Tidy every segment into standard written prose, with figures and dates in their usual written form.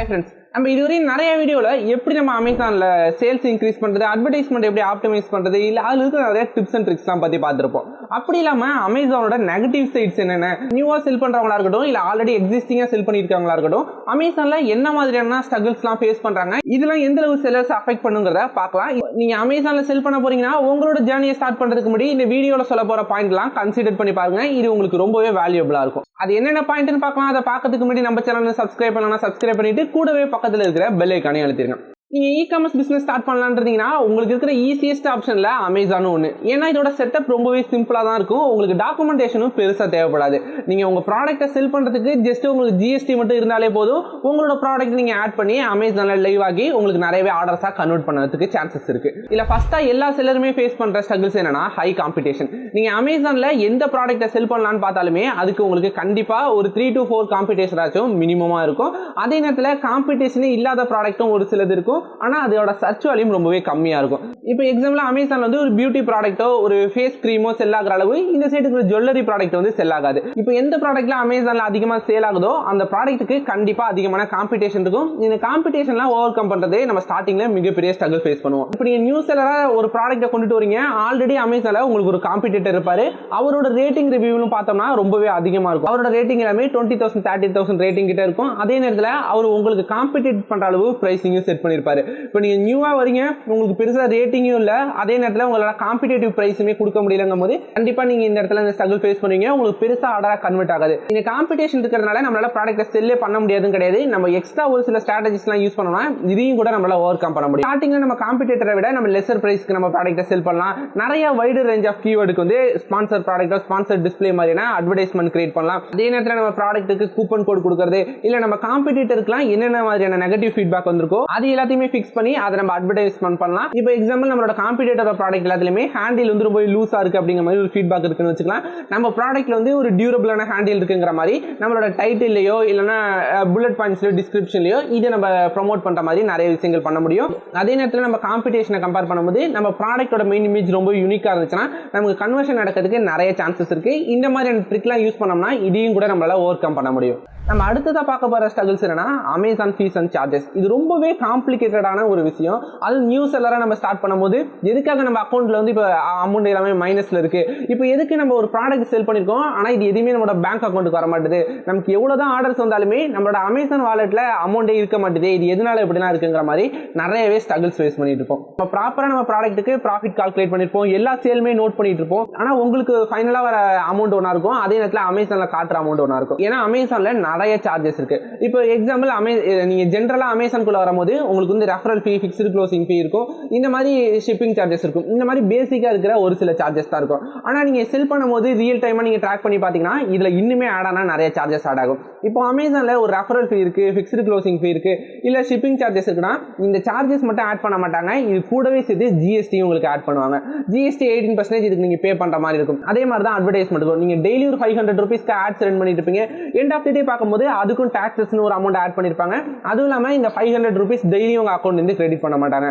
Hi friends, நம்ம இதுவரையும் நிறைய வீடியோல எப்படி நம்ம அமேசான்ல சேல்ஸ் இன்க்ரீஸ் பண்றது, அட்வர்டைஸ்மெண்ட் எப்படி ஆப்டிமைஸ் பண்றது, இல்ல அதுல இருக்கிற நிறைய டிப்ஸ் அண்ட் ட்ரிக்ஸ்லாம் பத்தி பார்த்திருப்போம். அப்படி இல்லாம அமேசானோட நெகட்டிவ் சைட்ஸ் என்னென்ன, நியூவா செல் பண்றவங்களா இருக்கட்டும் இல்ல ஆல்ரெடி எக்ஸிஸ்டிங்கா செல் பண்ணிருக்கவங்களா இருக்கட்டும், அமேசான்ல என்ன மாதிரியான ஸ்ட்ரகிள்ஸ்லாம் ஃபேஸ் பண்றாங்க, இதெல்லாம் எந்த அளவு செல்லர்ஸ் அஃபெக்ட் பண்ணுங்கிறத பார்க்கலாம். நீங்க அமேசான்ல செல் பண்ண போறீங்கன்னா உங்களோட ஜர்னியை ஸ்டார்ட் பண்றதுக்கு முன்னாடி இந்த வீடியோல சொல்ல போற பாயிண்ட்லாம் கன்சிடர் பண்ணி பாருங்க. இது உங்களுக்கு ரொம்பவே வேல்யூபிளா இருக்கும். அது என்னென்ன பாயிண்ட்னு பார்க்கலாம். அதை பார்க்கறதுக்கு முன்னாடி நம்ம சேனலை சப்ஸ்கிரைப் பண்ணலாம், சப்ஸ்கிரைப் பண்ணிட்டு கூடவே பக்கத்துல இருக்கிற பெல் ஐகானை அழுத்திருங்க. நீங்க இ-காமர்ஸ் பிசினஸ் ஸ்டார்ட் பண்ணலாம்ன்றீங்கன்னா உங்களுக்கு இருக்கிற ஈஸியஸ்ட் ஆப்ஷன்ல அமேசான் ஒன்று. ஏன்னா இதோட செட்டப் ரொம்பவே சிம்பிளா தான் இருக்கும். உங்களுக்கு டாக்குமெண்டேஷனும் பெருசா தேவைப்படாது. நீங்க உங்க ப்ராடக்ட்டை செல் பண்றதுக்கு ஜஸ்ட் உங்களுக்கு ஜிஎஸ்டி மட்டும் இருந்தாலே போதும். உங்களோட ப்ராடக்ட் நீங்க ஆட் பண்ணி அமேசான்ல லைவ் ஆகி உங்களுக்கு நிறையவே ஆர்டர்ஸா கன்வெர்ட் பண்ணதுக்கு சான்சஸ் இருக்கு. இல்ல ஃபர்ஸ்டா எல்லா செல்லருமே ஃபேஸ் பண்ற ஸ்ட்ரகிள்ஸ் என்னன்னா ஹை காம்படிஷன். நீங்க அமேசான்ல எந்த ப்ராடக்ட்டை செல் பண்ணலாம்னு பார்த்தாலுமே அதுக்கு உங்களுக்கு கண்டிப்பா ஒரு 3 to 4 காம்படிஷன் ஆச்சும் மினிமமா இருக்கும். அதே நேரத்தில் காம்படிஷனே இல்லாத ப்ராடக்ட்டும் ஒரு சிலது இருக்கும். ஆனா அதோட சர்ச் வால்யூம் ரொம்பவே கம்மியா இருக்கும். இப்போ எக்ஸாம்பிள் அமேசான்ல வந்து ஒரு பியூட்டி ப்ராடக்ட்டோ ஒரு ஃபேஸ் கிரீமோ செல் ஆகிற அளவு இந்த சைடுக்கு ஜுவல்லரி ப்ராடக்ட் வந்து செல் ஆகாது. இப்போ எந்த ப்ராடக்ட்ல அமேசான்ல அதிகமா சேல் ஆகுதோ அந்த ப்ராடக்ட்டுக்கு கண்டிப்பா அதிகமான காம்படிஷன் இருக்கும். இந்த காம்படிஷன்லாம் ஓவர் கம் பண்றதே நம்ம ஸ்டார்டிங்ல மிகப்பெரிய ஸ்ட்ரகிள் ஃபேஸ் பண்ணுவோம். இப்போ நீங்க நியூ செல்லரா ஒரு ப்ராடக்ட்டை கொண்டுட்டு வரீங்க, ஆல்ரெடி அமேசான்ல உங்களுக்கு ஒரு காம்படிட்டர் இருப்பாரு. அவரோட ரேட்டிங் ரிவ்யூவும் பார்த்தோம்னா ரொம்பவே அதிகமா இருக்கும். அவரோட ரேட்டிங் எல்லாமே 20,000 30,000 ரேட்டிங் கிட்ட இருக்கும். அதே நேரத்தில் அவர் உங்களுக்கு காம்படிட் பண்ற அளவு பிரைசிங்கும் செட் பண்ணிருப்பாரு. இப்போ நீங்க நியூவா வரீங்க, உங்களுக்கு பெருசா ரேட்டிங்கும் இல்ல, அதே நேரத்தில் உங்களால காம்படிட்டிவ் பிரைஸுமே கொடுக்க முடியலங்கும் போது கண்டிப்பா நீங்க இந்த இடத்துல இந்த ஸ்ட்ரகிள் ஃபேஸ் பண்ணுவீங்க. உங்களுக்கு பெருசா ஆர்டரா கன்வெர்ட் ஆகாது. இந்த காம்படிஷன் இருக்கிறதுனால நம்மளால ப்ராடக்ட்டை செல்லே பண்ண முடியாதுன்னு கிடையாது. நம்ம எக்ஸ்ட்ரா ஒரு சில ஸ்ட்ராட்டஜிஸ்லாம் யூஸ் பண்ணோம்னா இதையும் கூட நம்மளால ஓவர் கம் பண்ண முடியும். ஸ்டார்டிங்ல நம்ம காம்படிட்டரை விட நம்ம லெசர் பிரைஸ்க்கு நம்ம ப்ராடக்ட்டை செல் பண்ணலாம். நிறைய வைடு ரேஞ்ச் ஆஃப் கீவேர்டுக்கு வந்து ஸ்பான்சர் ப்ராடக்ட்டோ ஸ்பான்சர் டிஸ்ப்ளே மாதிரியான அட்வர்டைஸ்மெண்ட் கிரியேட் பண்ணலாம். அதே நேரத்தில் நம்ம ப்ராடக்ட்டுக்கு கூப்பன் கோட் கொடுக்கறது, இல்ல நம்ம காம்படிட்டருக்குலாம் என்னென்ன மாதிரியான நெகட்டிவ் ஃபீட்பேக் வந்திருக்கோ அது எல்லாத்தையுமே ஃபிக்ஸ் பண்ணி அதை நம்ம அட்வர்டைஸ்மெண்ட் பண்ணலாம். இப்போ எக்ஸாம்பிள் நம்மளோட காம்படிட்டர் ப்ராடக்ட் எல்லாத்துலயுமே ஹேண்டில் வந்து ரொம்ப லூஸா இருக்கு அப்படிங்கிற மாதிரி ஒரு ஃபீட்பேக் இருக்குன்னு வச்சுக்கலாம். நம்ம ப்ராடக்ட்ல வந்து ஒரு டியூரபிளான ஹேண்டில் இருக்குங்கிற மாதிரி நம்மளோட டைட்டில்லையோ இல்லைன்னா புல்லட் பாயிண்ட்ஸ்லயோ டிஸ்கிரிப்ஷன்லயோ இதை நம்ம ப்ரொமோட் பண்ற மாதிரி நிறைய விஷயங்கள் பண்ண முடியும். அதே நேரத்தில் நம்ம காம்படிஷனை கம்பேர் பண்ணும்போது நம்ம ப்ராடக்ட்டோட மெயின் இமேஜ் ரொம்ப யூனிக்கா இருந்துச்சுன்னா நமக்கு கன்வர்ஷன் நடக்கிறதுக்கு நிறைய சான்சஸ் இருக்கு. இந்த மாதிரியான ட்ரிக்லாம் யூஸ் பண்ணோம்னா இதையும் கூட நம்மளால ஓவர் கம் பண்ண முடியும். நம்ம அடுத்ததா பார்க்க போற ஸ்ட்ரகிள்ஸ் என்னன்னா அமேசான் ஃபீஸ் அண்ட் சார்ஜஸ். இது ரொம்பவே காம்ப்ளிகேட்டடான ஒரு விஷயம். அது நியூ செல்லரா நம்ம ஸ்டார்ட் பண்ணும்போது எதுக்காக நம்ம அக்கௌண்ட்ல வந்து இப்போ அமௌண்ட் எல்லாமே மைனஸ்ல இருக்கு, இப்போ எதுக்கு நம்ம ஒரு ப்ராடக்ட் செல் பண்ணிருக்கோம் ஆனா இது எதுவுமே நம்மளோட பேங்க் அக்கௌண்ட்டுக்கு வர மாட்டேது, நமக்கு எவ்வளவுதான் ஆர்டர்ஸ் வந்தாலுமே நம்மளோட அமேசான் வாலெட்ல அமௌண்டே இருக்க மாட்டேது, இது எதனால இப்படிலாம் இருக்குங்கிற மாதிரி நிறையவே ஸ்ட்ரகிள்ஸ் ஃபேஸ் பண்ணிட்டு இருப்போம். நம்ம ப்ராப்பரா நம்ம ப்ராடக்ட்டுக்கு ப்ராஃபிட் கால்குலேட் பண்ணிருப்போம், எல்லா சேலுமே நோட் பண்ணிட்டு இருப்போம். ஆனா உங்களுக்கு ஃபைனலா வர அமௌண்ட் ஒன்னா இருக்கும், அதே நேரத்தில் அமேசான்ல காட்டுற அமௌண்ட் ஒன்னா இருக்கும். ஏன்னா அமேசான்ல நிறைய சார்ஜஸ் இருக்கு. இப்போ எக்ஸாம்பிள் நீங்க ஜெனரலா அமேசான்குள்ள வரும்போது உங்களுக்கு வந்து ரெஃபரல் ஃபீ, ஃபிக்ஸ்டு க்ளோசிங் ஃபீ இருக்கும், இந்த மாதிரி ஷிப்பிங் சார்ஜஸ் இருக்கும். இந்த மாதிரி பேசிக்கா இருக்கிற ஒரு சில சார்ஜஸ் தான் இருக்கும். ஆனா நீங்க செல் பண்ணும்போது ரியல் டைமா நீங்க ட்ராக் பண்ணி பாத்தீங்கன்னா இதுல இன்னுமே ஆட் ஆனா நிறைய சார்ஜஸ் ஆட் ஆகும். இப்போ அமேசான்ல ஒரு ரெஃபரல் ஃபீ இருக்கு, ஃபிக்ஸ்டு க்ளோசிங் ஃபீ இருக்கு, இல்ல ஷிப்பிங் சார்ஜஸ் இருக்குன்னா இந்த சார்ஜஸ் மட்டும் ஆட் பண்ண மாட்டாங்க, இது கூடவே சேர்த்து ஜிஎஸ்டி உங்களுக்கு ஆட் பண்ணுவாங்க. ஜிஎஸ்டி 18% இதுக்கு நீங்க பே பண்ற மாதிரி இருக்கும். அதே மாதிரி தான் அட்வர்டைஸ்மெண்ட் இருக்கும். நீங்க டெய்லி ஒரு 500 ரூபீஸ்க்கு ஆட்ஸ் ரன் பண்ணிட்டு இருப்பீங்க. எண்ட் ஆஃப் தி டே பார்க்கும்போது அதுக்கும் டாக்ஸஸ்னு ஒரு அமௌண்ட் ஆட் பண்ணிருப்பாங்க. அதுவும் இல்லாம இந்த 500 ரூபீஸ் டெய்லி உங்க அக்கௌண்ட் இருந்து கிரெடிட் பண்ண மாட்டாங்க.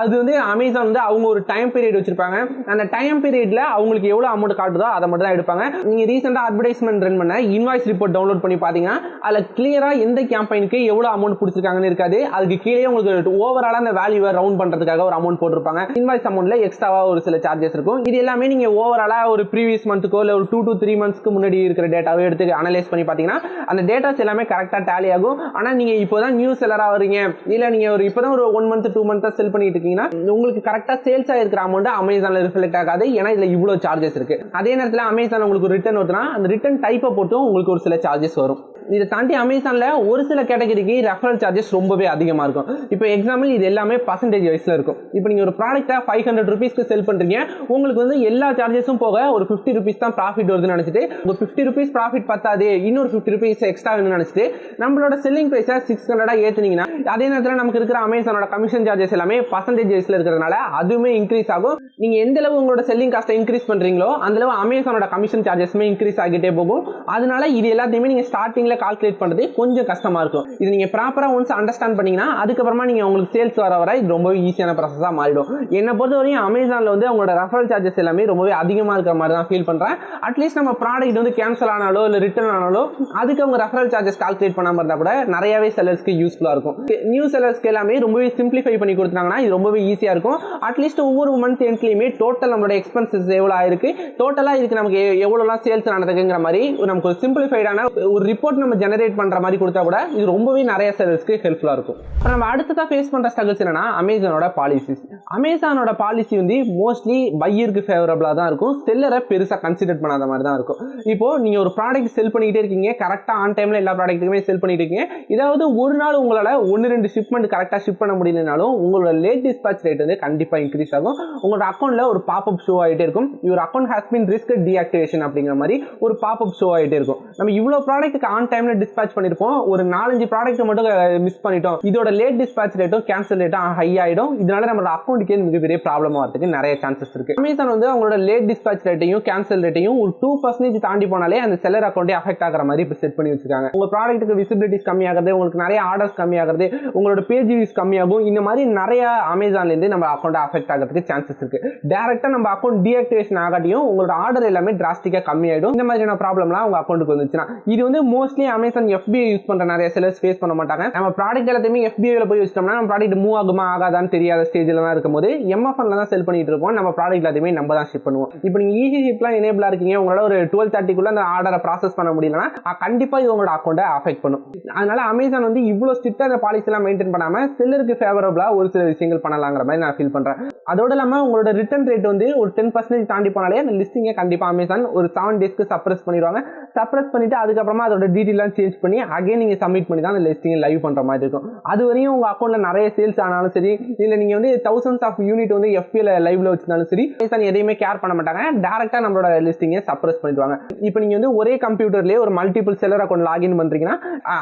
அது வந்து அமேசான் வந்து அவங்க ஒரு டைம் பீரியட் வச்சிருப்பாங்க. அந்த டைம் பீரியட்ல அவங்களுக்கு எவ்வளவு அமௌண்ட் காட்டுதோ அதை மட்டும் தான் எடுப்பாங்க. நீங்க ரீசெண்டா அட்வர்டைஸ்மெண்ட் ரன் பண்ண இன்வாய்ஸ் ரிப்போர்ட் டவுன்லோட் பண்ணி பாத்தீங்கன்னா அதுல கிளியரா எந்த கேம்பெயினுக்கு எவ்வளவு அமௌண்ட் கொடுத்திருக்காங்கன்னு இருக்காது. அதுக்கு கீழே உங்களுக்கு ஓவராலா அந்த வேல்யூவை ரவுண்ட் பண்றதுக்காக ஒரு அமௌண்ட் போட்டிருப்பாங்க. இன்வாய்ஸ் அமௌண்ட்ல எக்ஸ்ட்ராவா ஒரு சில சார்ஜஸ் இருக்கும். இது எல்லாமே நீங்க ஓவராலா ஒரு ப்ரீவியஸ் மந்த்துக்கோ இல்ல ஒரு 2 to 3 மந்த்ஸ்க்கு முன்னாடி இருக்கிற டேட்டாவை எடுத்து அனலைஸ் பண்ணி பாத்தீங்கன்னா அந்த டேட்டாஸ் எல்லாமே கரெக்டா டேலி ஆகும். ஆனா நீங்க இப்போதான் நியூ செல்லரா வரீங்க, இல்ல நீங்க ஒரு இப்பதான் ஒரு 1 month 2 months செல் பண்ணிட்டு இருக்கீங்கன்னா உங்களுக்கு கரெக்டா சேல்ஸ் ஆயிருக்கிற அமௌண்ட் அமேசான்ல ரிஃப்ளெக்ட் ஆகாது. ஏன்னா இதுல இவ்வளவு சார்ஜஸ் இருக்கு. அதே நேரத்தில் அமேசான் உங்களுக்கு ரிட்டர்ன் வருதுன்னா அந்த ரிட்டர்ன் டைப்பை போட்டும் உங்களுக்கு ஒரு சில சார்ஜஸ் வரும். இதை தாண்டி அமேசான்ல ஒரு சில கேட்டகரிக்கு ரெஃபரல் சார்ஜஸ் ரொம்பவே அதிகமா இருக்கும். இப்போ எக்ஸாம்பிள் இது எல்லாமே பர்சன்டேஜ் வைஸ்ல இருக்கும். இப்போ நீங்க ஒரு ப்ராடக்ட்டை 500 ரூபீஸ்க்கு செல் பண்றீங்க, உங்களுக்கு வந்து எல்லா சார்ஜஸும் போக ஒரு 50 ரூபீஸ் தான் ப்ராஃபிட் வருதுன்னு நினைச்சிட்டு ஒரு 50 ரூபீஸ் ப்ராஃபிட் பத்தாது, இன்னொரு 50 ரூபீஸ் எக்ஸ்ட்ரா வேணும்னு நினைச்சிட்டு நம்மளோட செல்லிங் பிரைஸை 600 ஏத்துனீங்கன்னா அதே நேரத்தில் நமக்கு இருக்கிற அமேசானோட கமிஷன் சார்ஜஸ் எல்லாமே பர்சன்டேஜ் வைஸ்ல இருக்கிறதுனால அதுவுமே இன்க்ரீஸ் ஆகும். நீங்க எந்த அளவு உங்களோட செல்லிங் காஸ்ட்டை இன்க்ரீஸ் பண்றீங்களோ அந்த அளவு அமேசானோட கமிஷன் சார்ஜஸ்மே இன்க்ரீஸ் ஆகிட்டே போகும். அதனால இது எல்லாத்தையுமே நீங்க ஸ்டார்டிங்ல கால்குலேட் பண்றது கொஞ்சம் கஷ்டமா இருக்கும். இது நீங்க ப்ராப்பரா ஒன்ஸ் அண்டர்ஸ்டாண்ட் பண்ணீங்கன்னா அதுக்கப்புறமா நீங்க உங்களுக்கு சேல்ஸ் வர இது ரொம்ப ஈஸியான ப்ராசஸா மாறிடும். என்ன பொறுத்தவரையும் அமேசான்ல வந்து அவங்களோட ரெஃபரல் சார்ஜஸ் எல்லாமே ரொம்பவே அதிகமா இருக்கிற மாதிரி தான் ஃபீல் பண்றேன். அட்லீஸ்ட் நம்ம ப்ராடக்ட் வந்து கேன்சல் ஆனாலோ இல்ல ரிட்டர்ன் ஆனாலோ அதுக்கு அவங்க ரெஃபரல் ரெஃபரல் சார்ஜஸ் கால்குலேட் பண்ணாம இருந்தா கூட நிறையவே செல்லர்ஸ்க்கு யூஸ்ஃபுல்லா இருக்கும். நியூ செல்லர்ஸ்க்கு எல்லாமே ரொம்பவே சிம்பிளிஃபை பண்ணி கொடுத்தாங்கன்னா இது ரொம்பவே ஈஸியா இருக்கும். அட்லீஸ்ட் ஒவ்வொரு மந்த் எண்ட்லயுமே டோட்டல் நம்மளோட எக்ஸ்பென்சஸ் எவ்வளவு ஆயிருக்கு, டோட்டலா இதுக்கு நமக்கு எவ்வளவுலாம் சேல்ஸ் நடக்குங்கிற மாதிரி நமக்கு ஒரு சிம்பிளிஃபைடான ஒரு ரிப்போர்ட் நம்ம ஜெனரேட் பண்ற மாதிரி கொடுத்தா கூட இது ரொம்பவே நிறைய செல்லர்ஸ்க்கு ஹெல்ப்ஃபுல்லா இருக்கும். நம்ம அடுத்ததா ஃபேஸ் பண்ற ஸ்ட்ரகிள்ஸ் என்னன்னா அமேசானோட பாலிசிஸ். அமேசானோட பாலிசி வந்து மோஸ்ட்லி பையருக்கு ஃபேவரபிளா தான் இருக்கும், செல்லரை பெருசா கன்சிடர் பண்ணாத மாதிரி தான் இருக்கும். இப்போ நீங்க ஒரு ப்ராடக்ட் செல் பண்ணிட்டே இருக்கீங்க, கரெக்டா ஆன் டைம்ல எல்லா ப்ராடக்ட்டுமே செல் பண்ணிட்டு இருக்கீங்க, இதாவது ஒரு நாள் உங்களால 1-2 ஷிப்மெண்ட் கரெக்டா ஷிப் பண்ண முடியலனாலும் உங்களோட லேட் டிஸ்பாச் ரேட் வந்து கண்டிப்பா இன்க்ரீஸ் ஆகும். உங்களோட அக்கௌண்ட்ல ஒரு பாப்அப் ஷோ ஆயிட்டே இருக்கும், your account has been risk deactivation அப்படிங்கிற மாதிரி ஒரு பாப்அப் ஷோ ஆயிட்டே இருக்கும். நம்ம இவ்வளவு ப்ராடக்ட்டுக்கு ஆன் டைம்ல டிஸ்பாச் பண்ணிருப்போம், ஒரு 4-5 ப்ராடக்ட் மட்டும் மிஸ் பண்ணிட்டோம், இதோட லேட் டிஸ்பாச் ரேட்டும் கேன்சல் ரேட்டும் ஹை ஆயிடும். இதனால நம்ம அக்கௌண்ட்டுக்கு மிகப்பெரிய ப்ராப்ளம் வரதுக்கு நிறைய சான்சஸ் இருக்கு. அமேசான் வந்து அவங்களோட லேட் டிஸ்பாச் ரேட்டையும் கேன்சல் ரேட்டையும் ஒரு 2% தாண்டி போனாலே அந்த செல்லர் அக்கௌண்ட்டே அஃபெக்ட் ஆகிற மாதிரி இப்போ செட் பண்ணி வச்சிருக்காங்க. உங்க ப்ராடக்ட்டுக்கு விசிபிலிட்டிஸ் கம்மியாகிறது, உங்களுக்கு நிறைய ஆர்டர்ஸ் கம்மியாகிறது, உங்களோட பேஜ் வியூஸ் கம்மியாகும், இந்த மாதிரி நிறைய அமேசான்ல இருந்து நம்ம அக்கௌண்ட் அஃபெக்ட் ஆகிறதுக்கு சான்சஸ் இருக்கு. டைரக்டா நம்ம அக்கௌண்ட் டீஆக்டிவேஷன் ஆகாட்டியும் உங்களோட ஆர்டர் எல்லாமே டிராஸ்டிக்கா கம்மியாயிடும். இந்த மாதிரியான ப்ராப்ளம்லாம் உங்க அக்கௌண்ட்டுக்கு வந்துச்சுன்னா இது வந்து மோஸ்ட்லி அமேசான் FBA யூஸ் பண்ற நிறைய செல்லர்ஸ் ஃபேஸ் பண்ண மாட்டாங்க. நம்ம ப்ராடக்ட் எல்லாத்தையுமே FBA போய் வச்சிட்டோம்னா நம்ம ப்ராடக்ட் மூவ் ஆகுமா ஆகாதான்னு தெரியாத ஸ்டேஜ்ல தான் இருக்கும்போது MFN தான் செல் பண்ணிட்டு இருப்போம். நம்ம ப்ராடக்ட் எல்லாத்தையுமே நம்ம தான் ஷிப் பண்ணுவோம். இப்போ நீங்க ஈஸி ஷிப்லாம் எனேபிளா இருக்கீங்க, உங்களால ஒரு 12:30க்குள்ள அந்த ஆர்டரை ப்ராசஸ் பண்ண முடியலன்னா கண்டிப்பா இது உங்களோட அக்கௌண்ட்டை அஃபெக்ட் பண்ணும். அதனால அமேசான் வந்து இவ்வளவு ஸ்ட்ரிக்டா அந்த பாலிசி எல்லாம் மெயின்டைன் பண்ணாம செல்லருக்கு ஃபேவரபிளா ஒரு சில விஷயங்கள் பண்ணலாங்கிற மாதிரி நான் ஃபீல் பண்றேன். அதோட இல்லாம உங்களோட ரிட்டர்ன் ரேட் வந்து ஒரு 10% தாண்டி போனாலே அந்த லிஸ்டிங்கை கண்டிப்பா அமேசான் ஒரு 7 டேஸ்க்கு சப்ரஸ் பண்ணிடுவாங்க. சப்ரஸ் பண்ணிட்டு அதுக்கப்புறமா அதோட டீடைல்லாம் சேஞ்ச் பண்ணி அகைன் நீங்க சப்மிட் பண்ணி தான் அந்த லிஸ்டிங் லைவ் பண்ற மாதிரி இருக்கும். அது வரையும் உங்க அக்கௌண்ட்ல நிறைய சேல்ஸ் ஆனாலும் சரி, இல்ல நீங்க வந்து thousands of யூனிட் வந்து FBA லைவ்ல வச்சிருந்தாலும் சரி, அமேசான் எதையுமே கேர் பண்ண மாட்டாங்க, டைரக்டா நம்மளோட லிஸ்டிங்கை சப்ரஸ் பண்ணிடுவாங்க. இப்போ நீங்க வந்து ஒரே கம்ப்யூட்டர்லயே ஒரு மல்டிபிள் செல்லர் அக்கௌண்ட் லாகின் பண்றீங்கன்னா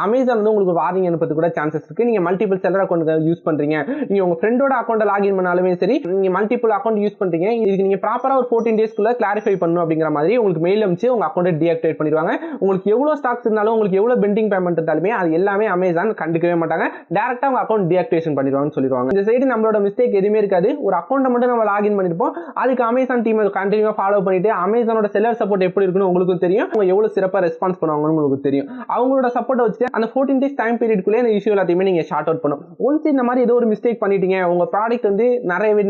அமேசான் வந்து உங்களுக்கு வார்னிங் அனுப்புறது கூட சான்சஸ் இருக்கு. நீங்க மல்டிபிள் செல்லர் அக்கௌண்ட் யூஸ் பண்றீங்க, நீங்க உங்க ஃப்ரெண்டோட அக்கௌண்ட் லாகின் பண்ணாலுமே சரி, நீங்க மல்டிபிள் அக்கௌண்ட் யூஸ் பண்றீங்க, இதுக்கு நீங்க ப்ராப்பரா ஒரு 14 டேஸ்க்குள்ள கிளாரிஃபை பண்ணணும் அப்படிங்கிற மாதிரி உங்களுக்கு மெயில் அனுப்பிச்சு உங்க அக்கௌண்ட்டை டீஆக்டிவேட் பண்ணிடுவாங்க. உங்களுக்கு எவ்வளவு ஸ்டாக்ஸ் இருந்தாலும், உங்களுக்கு எவ்வளவு பெண்டிங் பேமெண்ட் இருந்தாலுமே அது எல்லாமே அமேசான் கண்டுக்கவே மாட்டாங்க, டைரக்டா உங்க அக்கௌண்ட் டீஆக்டிவேஷன் பண்ணிடுவாங்கன்னு சொல்லிடுவாங்க. இந்த சைடு நம்மளோட மிஸ்டேக் எதுவுமே இருக்காது, ஒரு அக்கௌண்ட்டை மட்டும் நம்ம லாகின் பண்ணிருப்போம், அதுக்கு அமேசான் டீம் கண்டினியூவா ஃபாலோ பண்ணிட்டு அமேசானோட செல்லர் சப்போர்ட் எப்படி இருக்குன்னு உங்களுக்கு தெரியும், அவங்க எவ்வளவு சிறப்பா ரெஸ்பான்ஸ் பண்ணுவாங்கன்னு உங்களுக்கு தெரியும். அவங்களோட சப்போர்ட் வச்சு அந்த 14 டேஸ் டைம் பீரியட்குள்ளே அந்த இஷ்யூ எல்லாத்தையுமே நீங்க ஷார்ட் அவுட் பண்ணும். ஒன்ஸ் இந்த மாதிரி ஏதோ ஒரு மிஸ்டேக் பண்ணிட்டீங்க, உங்க ப்ராடக்ட் வந்து நிறையவே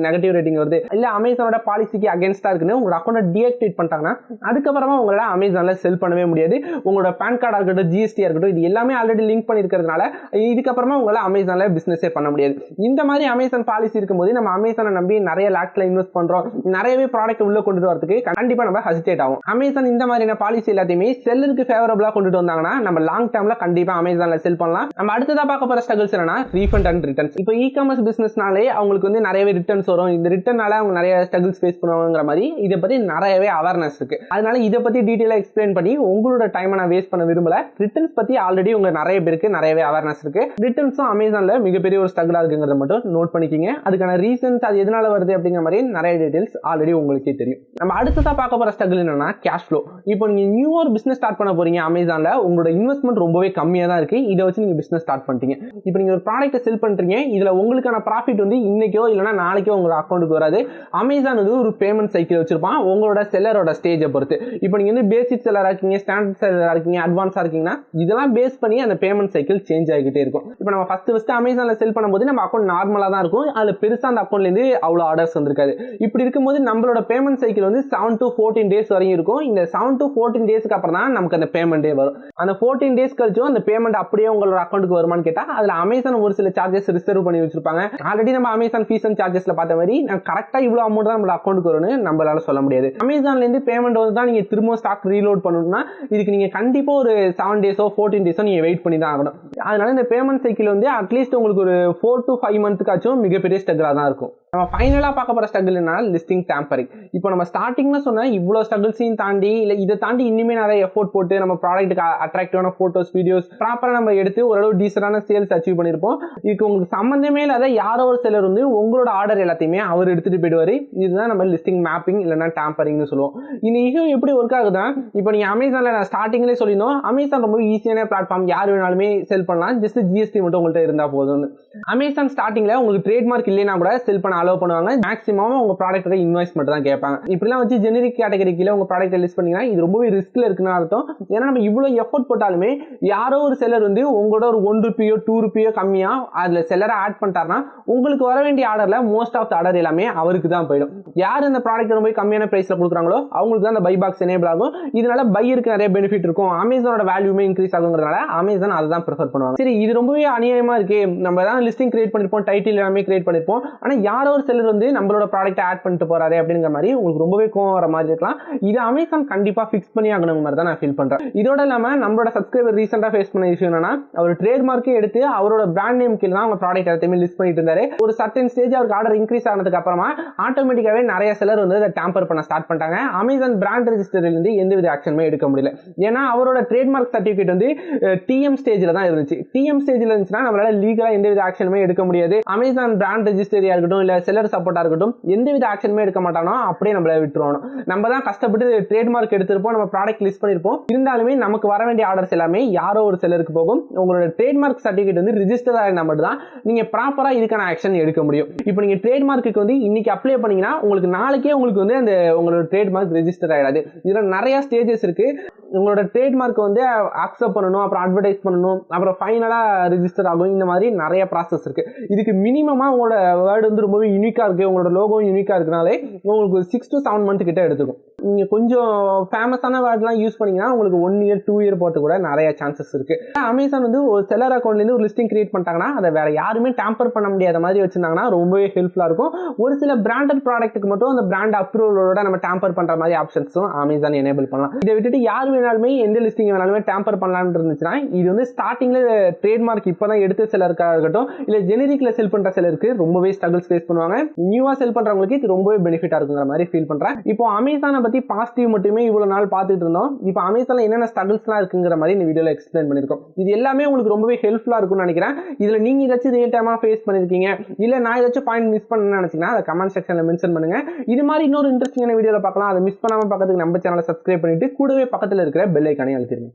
நெகட்டிவ் ரேட்டிங் வருது, இல்ல அமேசானோட பாலிசிக்கு அகேன்ஸ்டா இருக்குன்னு உங்களோட அக்கௌண்ட் டீஆக்டிவேட் பண்ணிட்டாங்கன்னா அதுக்கப்புறமா உங்களால அமேசான்ல செல் பண்ணவே முடியாது. உங்களோட பேன் கார்டா இருக்கட்டும், GST இருக்கட்டும், இது எல்லாமே ஆல்ரெடி லிங்க் பண்ணிருக்கிறதுனால இதுக்கப்புறமா உங்களால அமேசான்ல பிசினஸே பண்ண முடியாது. இந்த மாதிரி அமேசான் பாலிசி இருக்கும்போது நம்ம அமேசானை நம்பி நிறைய லாக்ஸ்ல இன்வெஸ்ட் பண்றோம், நிறையவே ப்ராடக்ட் உள்ள கொண்டு வரதுக்கு கண்டிப்பா நம்ம ஹெசிடேட் ஆகும். அமேசான் இந்த மாதிரியான பாலிசி எல்லாத்தையுமே செல்லருக்கு ஃபேவரபிளா கொண்டுட்டு வந்தாங்கன்னா நம்ம லாங் டர்ம்ல கண்டிப்பா அமேசான்ல செல் பண்ணலாம். நம்ம அடுத்ததா பார்க்க போற ஸ்ட்ரகிள்ஸ் என்னன்னா ரீஃபண்ட் அண்ட் ரிட்டர்ன்ஸ். இப்போ இ-காமர்ஸ் பிசினஸ்னாலே அவங்களுக்கு வந்து நிறையவே ரிட்டர்ன்ஸ் வரும், இந்த ரிட்டர்னால அவங்க நிறைய ஸ்ட்ரகிள்ஸ் ஃபேஸ் பண்ணுவாங்கற மாதிரி இதை பத்தி நிறையவே அவேர்னஸ் இருக்கு. அதனால இதை பத்தி டீடைலா எக்ஸ்பிளைன் பண்ணி உங்களோட டைமை நான் வேஸ்ட் பண்ண விரும்பல. ரிட்டர்ன்ஸ் பத்தி ஆல்ரெடி உங்க நிறைய பேருக்கு நிறையவே அவேர்னஸ் இருக்கு. ரிட்டர்ன்ஸும் அமேசான்ல மிகப்பெரிய ஒரு ஸ்ட்ரகிளா இருக்குங்கிறத மட்டும் நோட் பண்ணிக்கிங்க. அதுக்கான ரீசன்ஸ், அது எதனால வருது அப்படிங்கிற மாதிரி நிறைய டீடைல்ஸ் ஆல்ரெடி உங்களுக்கே தெரியும். நம்ம அடுத்ததா பார்க்க போற ஸ்ட்ரகிள் என்னன்னா கேஷ் ஃப்ளோ. இப்போ நீங்க நியூ ஒரு பிசினஸ் ஸ்டார்ட் பண்ண போறீங்க அமேசான்ல, உங்களோட இன்வெஸ்ட்மெண்ட் ரொம்பவே கம்மியா தான் இருக்கு, இதை வச்சு நீங்க பிசினஸ் ஸ்டார்ட் பண்ணிட்டீங்க. இப்போ நீங்க ஒரு ப்ராடக்ட்டை செல் பண்றீங்க, இதுல உங்களுக்கான ப்ராஃபிட் வந்து இன்னைக்கோ இல்லனா நாளைக்கோ உங்க அக்கௌண்ட்டுக்கு வராது. அமேசான் வந்து ஒரு பேமெண்ட் சைக்கிள் வச்சிருப்பான் உங்களோட செல்லரோட ஸ்டேஜை பொறுத்து. இப்போ நீங்க வந்து பேசிக் செல்லரா இருக்கீங்க, ஸ்டாண்டர்ட் செல்லரா இருக்கீங்க, அட்வான்ஸா இருக்கீங்கன்னா இதெல்லாம் பேஸ் பண்ணி அந்த பேமெண்ட் சைக்கிள் சேஞ்ச் ஆகிட்டே இருக்கும். இப்போ நம்ம ஃபர்ஸ்ட் அமேசான்ல செல் பண்ணும்போது நம்ம அக்கௌண்ட் நார்மலா தான் இருக்கும், அதுல பெருசா அந்த அக்கௌண்ட்ல இருந்து அவ்வளவு ஆர்டர்ஸ் வந்திருக்காது. இப்படி இருக்கும்போது நம்மளோட பேமெண்ட் சைக்கிள் வந்து 7 to 14 டேஸ் வரையும் இருக்கும். இந்த 7 to 14 டேஸ்க்கு அப்புறம் தான் நமக்கு அந்த பேமெண்டே வரும். அந்த 14 டேஸ் கழிச்சும் அந்த பேமெண்ட் அப்படியே உங்களோட அக்கௌண்ட்டுக்கு வருமான்னு கேட்டா அதுல அமேசான் ஒரு சில சார்ஜஸ் ரிசர்வ் பண்ணி வச்சிருப்பாங்க. ஆல்ரெடி நம்ம அமேசான் ஃபீஸ் அண்ட் சார்ஜஸ்ல பார்த்த மாதிரி கரெக்டா இவ்வளவு அமௌண்ட் தான் நம்ம அக்கௌண்ட்டுக்கு வரும்னு நம்மளால சொல்ல முடியாது. அமேசான்ல இருந்து பேமெண்ட் வந்து தான் நீங்க திரும்ப ஸ்டாக் ரீலோட் பண்ணணும்னா இதுக்கு நீங்க கண்டிப்பா ஒரு 7 டேஸோ 14 டேஸோ நீங்க வெயிட் பண்ணி தான் ஆகணும். அதனால இந்த பேமெண்ட் சைக்கிள் வந்து அட்லீஸ்ட் உங்களுக்கு ஒரு 4 to 5 மந்த்க்காச்சும் மிகப்பெரிய ஸ்ட்ரகிளா தான் இருக்கும். நம்ம ஃபைனலா பார்க்க போற ஸ்ட்ரகிள் என்ன, லிஸ்டிங் டேம்பரிங். இப்போ நம்ம ஸ்டார்டிங்ல சொன்ன இவ்வளவு ஸ்ட்ரகிள்ஸையும் தாண்டி இல்ல இதை தாண்டி இன்னுமே நிறைய எஃபோர்ட் போட்டு நம்ம ப்ராடக்ட்டுக்கு அட்ராக்டிவான போட்டோஸ், வீடியோஸ் ப்ராப்பரா நம்ம எடுத்து ஓரளவு டீசென்டான சேல்ஸ் அச்சீவ் பண்ணிருப்போம். இதுக்கு உங்களுக்கு சம்பந்தமே இல்லாத யாரோ ஒரு சிலர் வந்து உங்களோட ஆர்டர் எல்லாத்தையுமே அவர் எடுத்துட்டு போயிடுவாரு. இதுதான் நம்ம லிஸ்டிங் மேப்பிங் இல்லைன்னா டேம்பரிங்னு சொல்லுவோம். இந்த இஷ்யூ எப்படி ஒர்க் ஆகுதுன்னா, இப்போ நீங்க அமேசான்ல நான் ஸ்டார்டிங்லேயே சொல்லியிருந்தோம் அமேசான் ரொம்ப ஈஸியான பிளாட்ஃபார்ம், யார் வேணாலுமே செல் பண்ணலாம், ஜஸ்ட் GST மட்டும் உங்கள்கிட்ட இருந்தா போதும்னு. அமேசான் ஸ்டார்டிங்ல உங்களுக்கு ட்ரேட்மார்க் இல்லைன்னா கூட செல் பண்ண அலோவ் பண்ணுவாங்க. மேக்ஸிமம் உங்க ப்ராடக்ட்டோட இன்வாய்ஸ் மட்டும் தான் கேட்பாங்க. இப்படிலாம் வச்சு ஜெனரிக் கேட்டகரி கீழே உங்க ப்ராடக்ட் லிஸ்ட் பண்ணீங்கன்னா இது ரொம்பவே ரிஸ்க்ல இருக்குன்னு அர்த்தம். ஏன்னா நம்ம இவ்வளவு எஃபோர்ட் போட்டாலுமே யாரோ ஒரு செல்லர் வந்து உங்களோட ஒரு 1 ரூபியோ 2 ரூபியோ கம்மியா அதுல செல்லரை ஆட் பண்ணிட்டாருன்னா உங்களுக்கு வர வேண்டிய ஆர்டர்ல மோஸ்ட் ஆஃப் த ஆர்டர் எல்லாமே அவருக்கு தான் போயிடும். யார் இந்த ப்ராடக்ட் ரொம்ப கம்மியான பிரைஸ்ல கொடுக்குறாங்களோ அவங்களுக்கு தான் அந்த பை பாக்ஸ் எனேபிள் ஆகும். இதனால பையருக்கு நிறைய பெனிஃபிட் இருக்கும். அமேசானோட வேல்யூமே இன்க்ரீஸ் ஆகுங்கிறதுனால அமேசான் அதை தான் ப்ரிஃபர் பண்ணுவாங்க. சரி, இது ரொம்பவே அநியாயமா இருக்கு. நம்ம தான் லிஸ்டிங் கிரியேட் பண்ணிருப்போம், டைட்டில் எல்லாமே கிரியேட் பண்ணிருப்போம், ஆனா யாரோ ஒரு செல்லர் வந்து நம்மளோட ப்ராடக்ட் ஆட் பண்ணிட்டு போறாரு அப்படிங்கிற மாதிரி உங்களுக்கு ரொம்பவே கோவம் வர மாதிரி இருக்கலாம். இது அமேசான் கண்டிப்பா ஃபிக்ஸ் பண்ணி ஆகணும் மாதிரி தான் நான் ஃபீல் பண்றேன். இதோட இல்லாம நம்மளோட சப்ஸ்கிரைபர் ரீசெண்டா ஃபேஸ் பண்ண இஷ்யூ என்னன்னா, அவர் ட்ரேட் மார்க்கே எடுத்து அவரோட பிராண்ட் நேம் கீழ தான் அவங்க ப்ராடக்ட் எல்லாத்தையுமே லிஸ்ட் பண்ணிட்டு இருந்தாரு. ஒரு சர்டன் ஸ்டேஜ் அவருக்கு ஆர்டர் இன்க்ரீஸ் ஆனதுக்கு அப்புறமா ஆட்டோமேட்டிக்காவே நிறைய செல்லர் வந்து அதை டேம்பர் பண்ண ஸ்டார்ட் பண்ணிட்டாங்க. அமேசான் பிராண்ட் ரெஜிஸ்டர்ல இருந்து எந்தவித ஆக்ஷனுமே எடுக்க முடியல. ஏன்னா அவரோட ட்ரேட்மார்க் சர்டிபிகேட் வந்து டிஎம் ஸ்டேஜ்ல தான் இருந்துச்சு. டிஎம் ஸ்டேஜ்ல இருந்துச்சுன்னா நம்மளால லீகலா எந்தவித ஆக்ஷனுமே எடுக்க முடியாது. அமேசான் பிராண்ட் ரெஜிஸ்டரியா இருக்கட்டும் இல்ல செல்லர் சப்போர்ட்டா இருக்கட்டும் எந்தவித ஆக்ஷனுமே எடுக்க மாட்டானோ அப்படியே நம்மள விட்டுருவானோ. நம்ம தான் கஷ்டப்பட்டு ட்ரேட்மார்க் எடுத்திருப்போம், நம்ம ப்ராடக்ட் லிஸ்ட் பண்ணிருப்போம், இருந்தாலுமே நமக்கு வர வேண்டிய ஆர்டர்ஸ் எல்லாமே யாரோ ஒரு செல்லருக்கு போகும். உங்களோட ட்ரேட்மார்க் சர்டிபிகேட் வந்து ரிஜிஸ்டர் ஆயிருந்தா மட்டும் தான் நீங்க ப்ராப்பரா இதுக்கான ஆக்ஷன் எடுக்க முடியும். இப்போ நீங்க ட்ரேட்மார்க்கு வந்து இன்னைக்கு அப்ளை பண்ணீங்கன்னா உங்களுக்கு நாளைக்கே உங்களுக்கு வந்து அந்த உங்களோட ட்ரேட்மார்க் ரெஜிஸ்டர் ஆயிடாது. இதுல நிறைய ஸ்டேஜஸ் இருக்கு. உங்களோட ட்ரேட்மார்க் வந்து அக்செப்ட் பண்ணணும், அப்புறம் அட்வர்டைஸ் பண்ணணும், அப்புறம் ஃபைனலா ரெஜிஸ்டர் ஆகும். இந்த மாதிரி நிறைய ப்ராசஸ் இருக்கு. இதுக்கு மினிமமா உங்களோட வேர்டு வந்து ரொம்பவே யூனிக்கா இருக்கு, உங்களோட லோகோ யூனிக்கா இருக்குனாலே உங்களுக்கு 6 to 7 months கிட்ட எடுத்துக்கும். நீங்க கொஞ்சம் ஃபேமஸான வேர்ட்லாம் யூஸ் பண்ணீங்கன்னா உங்களுக்கு 1 year 2 year போட்டு கூட நிறைய சான்சஸ் இருக்கு. அமேசான் வந்து ஒரு செல்லர் அக்கௌண்ட்ல இருந்து ஒரு லிஸ்டிங் கிரியேட் பண்ணிட்டாங்கன்னா அதை வேற யாருமே டேம்பர் பண்ண முடியாத மாதிரி வச்சிருந்தாங்கன்னா ரொம்பவே ஹெல்ப்ஃபுல்லா இருக்கும். ஒரு சில பிராண்டட் ப்ராடக்ட்டுக்கு மட்டும் அந்த பிராண்ட் அப்ரூவலோட நம்ம டேம்பர் பண்ற மாதிரி ஆப்ஷன்ஸும் அமேசான் எனேபிள் பண்ணலாம். இதை விட்டுட்டு யார் வேணாலுமே எந்த லிஸ்டிங் வேணாலுமே டேம்பர் பண்ணலாம்னு இருந்துச்சுன்னா இது வந்து ஸ்டார்டிங்ல ட்ரேட்மார்க் இப்பதான் எடுத்து செல்லருக்காக இருக்கட்டும் இல்ல ஜெனரிக்ல செல் பண்ற செல்லருக்கு ரொம்பவே ஸ்ட்ரகிள்ஸ் ஃபேஸ் பண்ணுவாங்க. நியூவா செல் பண்றவங்களுக்கு இது ரொம்பவே பெனிஃபிட்டா இருக்குங்கிற மாதிரி ஃபீல் பண்றேன். இப்போ அமேசானை பத்தி பாசிட்டிவ் மட்டுமே இவ்வளவு நாள் பார்த்துட்டு இருந்தோம். இப்போ அமேசான்ல என்னென்ன ஸ்ட்ரகிள்ஸ்லாம் இருக்குங்கிற மாதிரி இந்த வீடியோல எக்ஸ்பிளைன் பண்ணிருக்கோம். இது எல்லாமே உங்களுக்கு ரொம்பவே ஹெல்ப்ஃபுல்லா இருக்கும்னு நினைக்கிறேன். இதுல நீங்க ஏதாச்சும் ரியல் டைமா ஃபேஸ் பண்ணிருக்கீங்க இல்ல நான் ஏதாச்சும் பாயிண்ட் மிஸ் பண்ணணும்னு நினைச்சீங்கன்னா அதை கமெண்ட் செக்ஷன்ல மென்ஷன் பண்ணுங்க. இது மாதிரி இன்னொரு இன்ட்ரெஸ்டிங்கான வீடியோல பார்க்கலாம். அதை மிஸ் பண்ணாம பார்க்கறதுக்கு நம்ம சேனலை சப்ஸ்கிரைப் பண்ணிட்டு கூடவே பக்கத்துல இருக்கிற பெல் ஐகானையும் அழுத்திடுங்க.